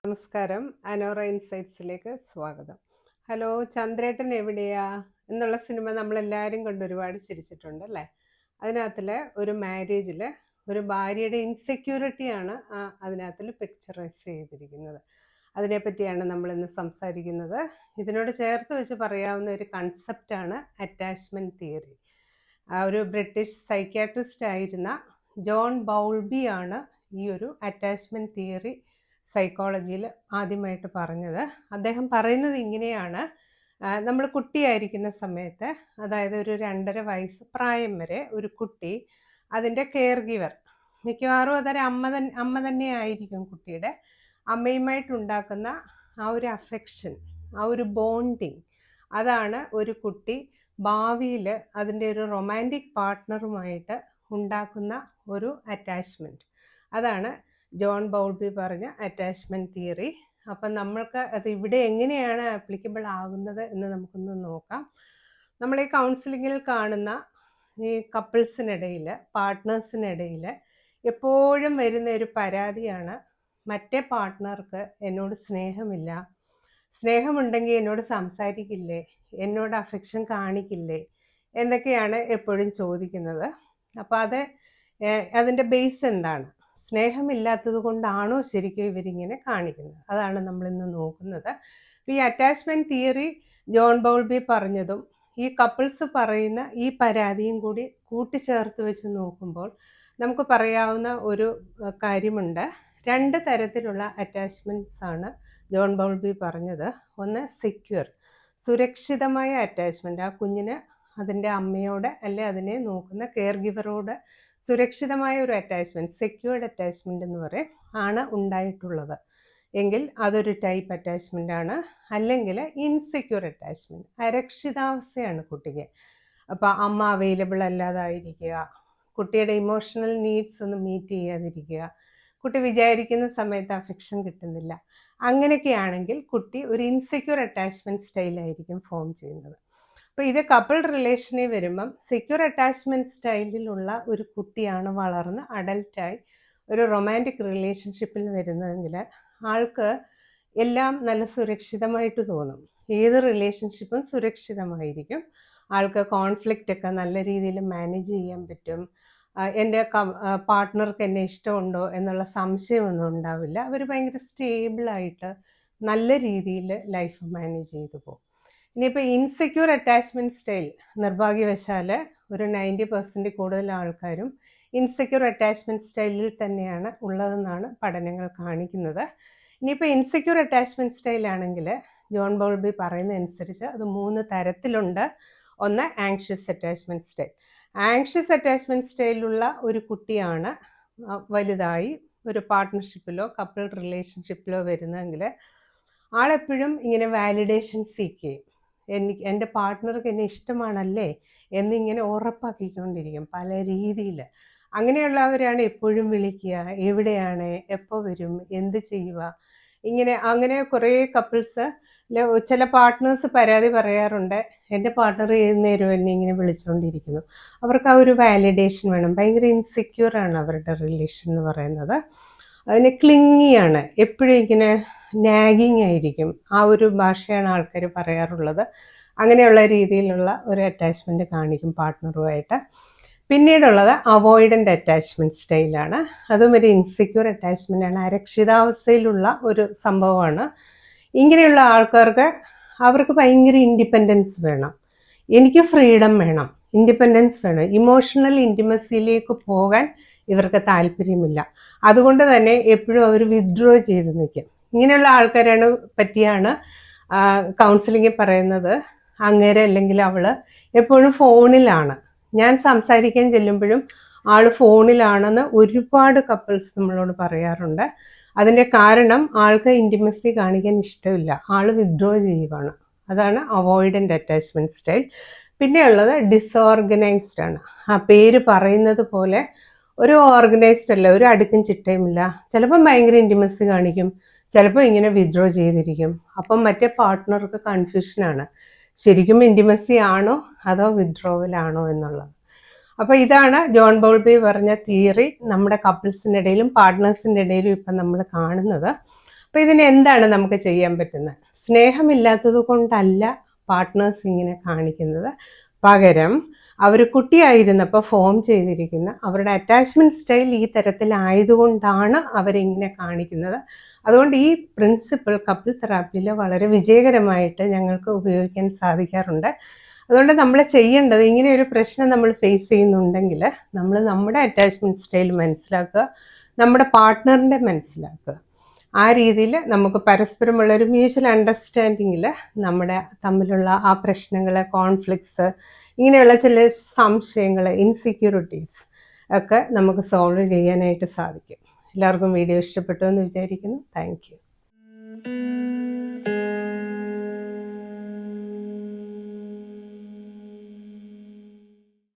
നമസ്കാരം. അനോറ ഇൻസൈറ്റ്സിലേക്ക് സ്വാഗതം. ഹലോ, ചന്ദ്രേട്ടൻ എവിടെയാ എന്നുള്ള സിനിമ നമ്മളെല്ലാവരും കണ്ട് ഒരുപാട് ചിരിച്ചിട്ടുണ്ട് അല്ലേ? അതിനകത്തില് ഒരു മാരേജില് ഒരു ഭാര്യയുടെ ഇൻസെക്യൂരിറ്റിയാണ് അതിനകത്തിൽ പിക്ചറൈസ് ചെയ്തിരിക്കുന്നത്. അതിനെപ്പറ്റിയാണ് നമ്മളിന്ന് സംസാരിക്കുന്നത്. ഇതിനോട് ചേർത്ത് വെച്ച് പറയാവുന്ന ഒരു കൺസെപ്റ്റാണ് അറ്റാച്ച്മെൻറ്റ് തിയറി. ഒരു ബ്രിട്ടീഷ് സൈക്യാട്രിസ്റ്റ് ആയിരുന്ന ജോൺ ബൗൾബിയാണ് ഈ ഒരു അറ്റാച്ച്മെൻറ്റ് തിയറി സൈക്കോളജിയിൽ ആദ്യമായിട്ട് പറഞ്ഞത്. അദ്ദേഹം പറയുന്നത് ഇങ്ങനെയാണ്: നമ്മൾ കുട്ടിയായിരിക്കുന്ന സമയത്ത്, അതായത് ഒരു 2.5 വയസ്സ് പ്രായം വരെ ഒരു കുട്ടി അതിൻ്റെ കെയർ ഗിവർ, മിക്കവാറും അതൊരു അമ്മ തന്നെ ആയിരിക്കും. കുട്ടിയുടെ അമ്മയുമായിട്ടുണ്ടാക്കുന്ന ആ ഒരു അഫെക്ഷൻ, ആ ഒരു ബോണ്ടിങ്, അതാണ് ഒരു കുട്ടി ഭാവിയിൽ അതിൻ്റെ ഒരു റൊമാൻറ്റിക് പാർട്ട്ണറുമായിട്ട് ഉണ്ടാക്കുന്ന ഒരു അറ്റാച്ച്മെൻറ്റ്. അതാണ് ജോൺ ബൗൾബി പറഞ്ഞ അറ്റാച്ച്മെൻറ്റ് തിയറി. അപ്പം നമ്മൾക്ക് അത് ഇവിടെ എങ്ങനെയാണ് ആപ്ലിക്കബിൾ ആകുന്നത് എന്ന് നമുക്കൊന്ന് നോക്കാം. നമ്മൾ ഈ കൗൺസിലിങ്ങിൽ കാണുന്ന ഈ കപ്പിൾസിനിടയിൽ, പാർട്ട്നേഴ്സിനിടയിൽ എപ്പോഴും വരുന്ന ഒരു പരാതിയാണ്: മറ്റേ പാർട്ട്ണർക്ക് എന്നോട് സ്നേഹമില്ല, സ്നേഹമുണ്ടെങ്കിൽ എന്നോട് സംസാരിക്കില്ലേ, എന്നോട് അഫെക്ഷൻ കാണിക്കില്ലേ എന്നൊക്കെയാണ് എപ്പോഴും ചോദിക്കുന്നത്. അപ്പോൾ അതിൻ്റെ ബേസ് എന്താണ്? സ്നേഹമില്ലാത്തത് കൊണ്ടാണോ ശരിക്കും ഇവരിങ്ങനെ കാണിക്കുന്നത്? അതാണ് നമ്മളിന്ന് നോക്കുന്നത്. ഈ അറ്റാച്ച്മെൻറ്റ് തിയറി ജോൺ ബൗൾബി പറഞ്ഞതും ഈ കപ്പിൾസ് പറയുന്ന ഈ പരാതിയും കൂടി കൂട്ടിച്ചേർത്ത് വെച്ച് നോക്കുമ്പോൾ നമുക്ക് പറയാവുന്ന ഒരു കാര്യമുണ്ട്. 2 തരത്തിലുള്ള അറ്റാച്ച്മെൻറ്റ്സ് ആണ് ജോൺ ബൗൾബി പറഞ്ഞത്. ഒന്ന് സെക്യൂർ, സുരക്ഷിതമായ അറ്റാച്ച്മെൻറ്റ്. ആ കുഞ്ഞിന് അതിൻ്റെ അമ്മയോട് അല്ലെ അതിനെ നോക്കുന്ന കെയർ ഗിവറോട് സുരക്ഷിതമായ ഒരു അറ്റാച്ച്മെൻറ്റ്, സെക്യൂർഡ് അറ്റാച്ച്മെൻറ്റ് എന്ന് പറയും, ആണ് ഉണ്ടായിട്ടുള്ളത് എങ്കിൽ അതൊരു ടൈപ്പ് അറ്റാച്ച്മെൻ്റ് ആണ്. അല്ലെങ്കിൽ ഇൻസെക്യൂർ അറ്റാച്ച്മെൻറ്റ്, അരക്ഷിതാവസ്ഥയാണ് കുട്ടിക്ക്. അപ്പോൾ അമ്മ അവൈലബിൾ അല്ലാതായിരിക്കുക, കുട്ടിയുടെ ഇമോഷണൽ നീഡ്സ് ഒന്നും മീറ്റ് ചെയ്യാതിരിക്കുക, കുട്ടി വിചാരിക്കുന്ന സമയത്ത് അഫെക്ഷൻ കിട്ടുന്നില്ല. അങ്ങനെയൊക്കെയാണെങ്കിൽ കുട്ടി ഒരു ഇൻസെക്യൂർ അറ്റാച്ച്മെൻറ്റ് സ്റ്റൈലായിരിക്കും ഫോം ചെയ്യുന്നത്. അപ്പോൾ ഇത് കപ്പിൾ റിലേഷനിൽ വരുമ്പം സെക്യൂർ അറ്റാച്ച്മെൻറ്റ് സ്റ്റൈലിലുള്ള ഒരു കുട്ടിയാണ് വളർന്ന് അഡൽട്ടായി ഒരു റൊമാൻറ്റിക് റിലേഷൻഷിപ്പിൽ വരുന്നതെങ്കിൽ ആൾക്ക് എല്ലാം നല്ല സുരക്ഷിതമായിട്ട് തോന്നും. ഏത് റിലേഷൻഷിപ്പും സുരക്ഷിതമായിരിക്കും. ആൾക്ക് കോൺഫ്ലിക്റ്റ് ഒക്കെ നല്ല രീതിയിൽ മാനേജ് ചെയ്യാൻ പറ്റും. എൻ്റെ പാർട്ട്ണർക്ക് എന്നെ ഇഷ്ടമുണ്ടോ എന്നുള്ള സംശയമൊന്നും ഉണ്ടാവില്ല. അവർ ഭയങ്കര സ്റ്റേബിളായിട്ട് നല്ല രീതിയിൽ ലൈഫ് മാനേജ് ചെയ്തു പോകും. ഇനിയിപ്പോൾ ഇൻസെക്യൂർ അറ്റാച്ച്മെൻറ്റ് സ്റ്റൈൽ, നിർഭാഗ്യവശാൽ ഒരു 90% കൂടുതൽ ആൾക്കാരും ഇൻസെക്യൂർ അറ്റാച്ച്മെൻറ്റ് സ്റ്റൈലിൽ തന്നെയാണ് ഉള്ളതെന്നാണ് പഠനങ്ങൾ കാണിക്കുന്നത്. ഇനിയിപ്പോൾ ഇൻസെക്യൂർ അറ്റാച്ച്മെൻറ്റ് സ്റ്റൈലാണെങ്കിൽ ജോൺ ബൗൾബി പറയുന്നതനുസരിച്ച് അത് 3 തരത്തിലുണ്ട്. ഒന്ന് anxious attachment style. Anxious attachment സ്റ്റൈലിലുള്ള ഒരു കുട്ടിയാണ് വലുതായി ഒരു പാർട്ട്ണർഷിപ്പിലോ കപ്പിൾ റിലേഷൻഷിപ്പിലോ വരുന്നതെങ്കിൽ ആളെപ്പോഴും ഇങ്ങനെ വാലിഡേഷൻ സീക്ക് ചെയ്യും. എൻ്റെ പാർട്ട്ണർക്ക് എന്നെ ഇഷ്ടമാണല്ലേ എന്നിങ്ങനെ ഉറപ്പാക്കിക്കൊണ്ടിരിക്കും പല രീതിയിൽ. അങ്ങനെയുള്ളവരാണ് എപ്പോഴും വിളിക്കുക, എവിടെയാണ്, എപ്പോൾ വരും, എന്ത് ചെയ്യുക, അങ്ങനെ കുറേ കപ്പിൾസ്. ചില പാർട്ട്നേഴ്സ് പരാതി പറയാറുണ്ട്: എൻ്റെ പാർട്ട്ണർ ഏത് നേരവും എന്നെ ഇങ്ങനെ വിളിച്ചുകൊണ്ടിരിക്കുന്നു. അവർക്ക് ആ ഒരു വാലിഡേഷൻ വേണം. ഭയങ്കര ഇൻസെക്യൂറാണ് അവരുടെ റിലേഷൻ എന്ന് പറയുന്നത്. അതിന് ക്ലിങ്ങിയാണ്, എപ്പോഴും ഇങ്ങനെ നാഗിങ് ആയിരിക്കും. ആ ഒരു ഭാഷയാണ് ആൾക്കാർ പറയാറുള്ളത്. അങ്ങനെയുള്ള രീതിയിലുള്ള ഒരു അറ്റാച്ച്മെൻറ്റ് കാണിക്കും പാർട്ട്ണറുമായിട്ട്. പിന്നീടുള്ളത് അവോയ്ഡൻ്റ് അറ്റാച്ച്മെൻറ്റ് സ്റ്റൈലാണ്. അതും ഒരു ഇൻസെക്യൂർ അറ്റാച്ച്മെൻ്റാണ്, അരക്ഷിതാവസ്ഥയിലുള്ള ഒരു സംഭവമാണ്. ഇങ്ങനെയുള്ള ആൾക്കാർക്ക് അവർക്ക് ഭയങ്കര ഇൻഡിപെൻഡൻസ് വേണം, എനിക്ക് ഫ്രീഡം വേണം, ഇൻഡിപെൻഡൻസ് വേണം. ഇമോഷണൽ ഇൻറ്റിമസിയിലേക്ക് പോകാൻ ഇവർക്ക് താല്പര്യമില്ല. അതുകൊണ്ട് തന്നെ എപ്പോഴും അവർ വിത്ഡ്രോ ചെയ്ത് നിൽക്കും. ഇങ്ങനെയുള്ള ആൾക്കാരാണ് പറ്റിയാണ് കൗൺസിലിങ്ങിൽ പറയുന്നത്: അങ്ങേരെ അല്ലെങ്കിൽ അവൾ എപ്പോഴും ഫോണിലാണ്, ഞാൻ സംസാരിക്കാൻ ചെല്ലുമ്പോഴും ആൾ ഫോണിലാണെന്ന് ഒരുപാട് കപ്പിൾസ് നമ്മളോട് പറയാറുണ്ട്. അതിൻ്റെ കാരണം ആൾക്ക് ഇൻറ്റിമസി കാണിക്കാൻ ഇഷ്ടമില്ല, ആൾ വിത്ഡ്രോ ചെയ്യുവാണ്. അതാണ് അവോയ്ഡൻ്റ് അറ്റാച്ച്മെൻറ്റ് സ്റ്റൈൽ. പിന്നെയുള്ളത് ഡിസോർഗനൈസ്ഡ് ആണ്. ആ പേര് പറയുന്നത് പോലെ ഒരു ഓർഗനൈസ്ഡ് അല്ല, ഒരു അടുക്കും ചിട്ടയുമില്ല. ചിലപ്പം ഭയങ്കര ഇൻറ്റിമസി കാണിക്കും, ചിലപ്പോൾ ഇങ്ങനെ വിത്ഡ്രോ ചെയ്തിരിക്കും. അപ്പം മറ്റേ പാർട്ട്ണർക്ക് കൺഫ്യൂഷനാണ്, ശരിക്കും ഇൻറ്റിമസി ആണോ അതോ വിത്ഡ്രോവലാണോ എന്നുള്ളത്. അപ്പോൾ ഇതാണ് ജോൺ ബൗൾബി പറഞ്ഞ തിയറി നമ്മുടെ കപ്പിൾസിൻ്റെ ഇടയിലും പാർട്ട്നേഴ്സിൻ്റെ ഇടയിലും ഇപ്പം നമ്മൾ കാണുന്നത്. അപ്പോൾ ഇതിന് എന്താണ് നമുക്ക് ചെയ്യാൻ പറ്റുന്നത്? സ്നേഹമില്ലാത്തത് കൊണ്ടല്ല പാർട്ട്നേഴ്സ് ഇങ്ങനെ കാണിക്കുന്നത്. പകരം അവർ കുട്ടിയായിരുന്നപ്പോൾ ഫോം ചെയ്തിരിക്കുന്ന അവരുടെ അറ്റാച്ച്മെൻറ്റ് സ്റ്റൈൽ ഈ തരത്തിലായതുകൊണ്ടാണ് അവരിങ്ങനെ കാണിക്കുന്നത്. അതുകൊണ്ട് ഈ പ്രിൻസിപ്പിൾ കപ്പിൾ തെറാപ്പിയിൽ വളരെ വിജയകരമായിട്ട് ഞങ്ങൾക്ക് ഉപയോഗിക്കാൻ സാധിക്കാറുണ്ട്. അതുകൊണ്ട് നമ്മൾ ചെയ്യേണ്ടത്, ഇങ്ങനെ ഒരു പ്രശ്നം നമ്മൾ ഫേസ് ചെയ്യുന്നുണ്ടെങ്കിൽ നമ്മൾ നമ്മുടെ അറ്റാച്ച്മെൻറ്റ് സ്റ്റൈൽ മനസ്സിലാക്കുക, നമ്മുടെ പാർട്ട്ണറിൻ്റെ മനസ്സിലാക്കുക. ആ രീതിയിൽ നമുക്ക് പരസ്പരമുള്ളൊരു മ്യൂച്വൽ അണ്ടർസ്റ്റാൻഡിങ്ങിൽ നമ്മുടെ തമ്മിലുള്ള ആ പ്രശ്നങ്ങൾ, കോൺഫ്ലിക്ട്സ്, ഇങ്ങനെയുള്ള ചില സംശയങ്ങൾ, ഇൻസെക്യൂരിറ്റീസ് ഒക്കെ നമുക്ക് സോൾവ് ചെയ്യാനായിട്ട് സാധിക്കും. എല്ലാവർക്കും വീഡിയോ ഇഷ്ടപ്പെട്ടു എന്ന് വിചാരിക്കുന്നു. Thank you.